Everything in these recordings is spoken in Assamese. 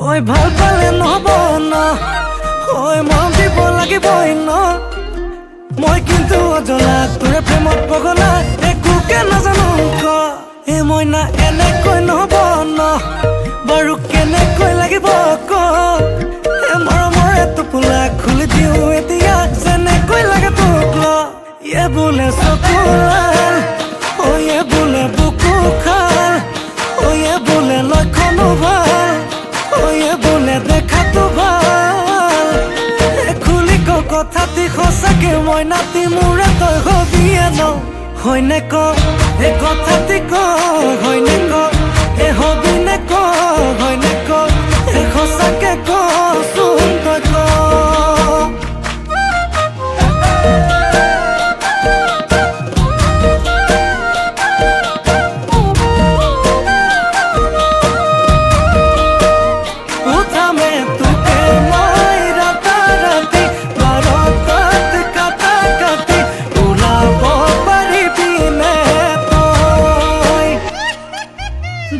ঐ ভাল পালে নহ'ব ন, ঐ মৰম দিব লাগিবই ন। মই কিন্তু অজলা তোৰে প্ৰেমত পগলা, একোকে নাজানো ক। এই মইনা এনেকৈ নহ'ব ন, বাৰু কেনেকৈ লাগিব ক। এই মৰমৰ টোপোলা খুলি দিওঁ এতিয়া, যেনেকৈ লাগে তোক ল। ইয়ে বোলে চকু লাল, ঐয়ে বোলে বুকু খাল, ঐয়ে বোলে লক্ষণো ভাল, ঐয়ে বোলে দেখাতো ভাল। খুলি ক কথাটি সঁচাকে মই নাতি মোৰে তই হবিয়ে ন। হয়নে ক এই কথাটি ক, হয়নে ক এই হবিনে ক, হয়নে ক এই সঁচাকে কচোন তই ক।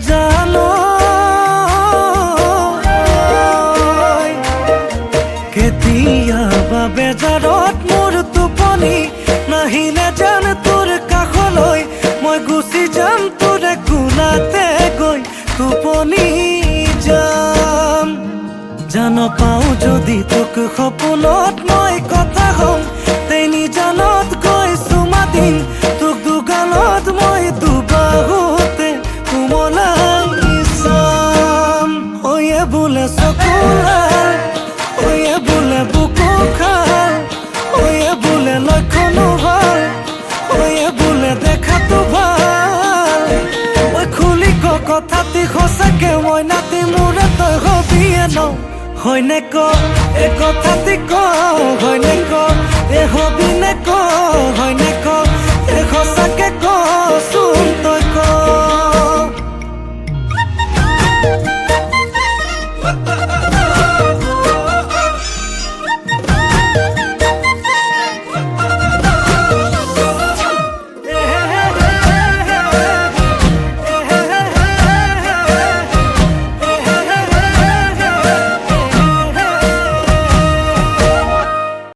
জানো কেতিয়াবা বেজাৰত মোৰ টোপনি নাহিলে জান তোৰ কাষলৈ, মই গুচি যাম তোৰে কোলাতে গৈ টোপনি যাম। জান পাওঁ যদি তোক সপোনত মই কথা কম, তেনি জানত গৈ চুমা দিম তোক দুগালত মই দুবাহুতে কোমলাই চাম। ঐয়ে বোলে চকু লাল, ঐয়ে বোলে বুকু খাল, ঐয়ে বোলে লক্ষণো ভাল, ঐয়ে বোলে দেখাতো ভাল। ঐ খুলি ক কথাটি সঁচাকে মই নাতি মোৰে তই হবিয়ে ন। হয়নে ক এই কথাটি ক, হয়নে ক এই হবিনে ক, হয়নে